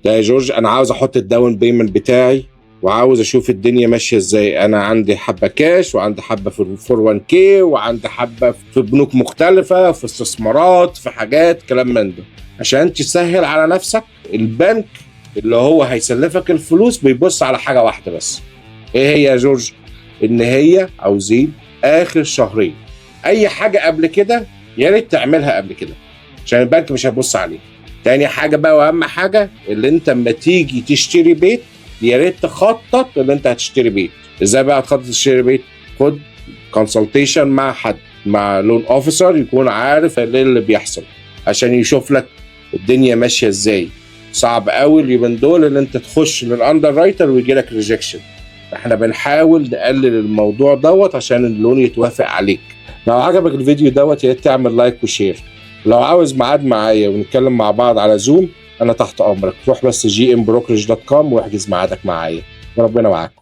لا يا جورج، انا عاوز احط الداون بيمنت بتاعي وعاوز اشوف الدنيا ماشيه ازاي. انا عندي حبه كاش وعندي حبه في 401k وعندي حبه في بنوك مختلفه، في استثمارات، في حاجات كلام من ده. عشان تسهل على نفسك، البنك اللي هو هيسلفك الفلوس بيبص على حاجه واحده بس. ايه هي يا جورج؟ ان هي عاوزين اخر شهرين. اي حاجه قبل كده يا ريت تعملها قبل كده عشان البنك مش هيبص عليك. تاني حاجه بقى واهم حاجه، اللي انت اما تيجي تشتري بيت يا ريت تخطط اللي انت هتشتري بيت. ازاي بقى هتخطط تشتري بيت؟ خد كونسلتيشن مع حد، مع لون اوفيسر يكون عارف ايه اللي بيحصل عشان يشوف لك الدنيا ماشيه ازاي. صعب قوي اليومين دول ان انت تخش للاندر رايتر ويجي لك ريجكشن. احنا بنحاول نقلل الموضوع دوت عشان اللون يتوافق عليك. لو عجبك الفيديو دوت يا ريت تعمل لايك وشير. لو عاوز ميعاد معايا ونتكلم مع بعض على زوم انا تحت امرك. روح بس gmbrokerage.com واحجز ميعادك معايا وربنا معاك.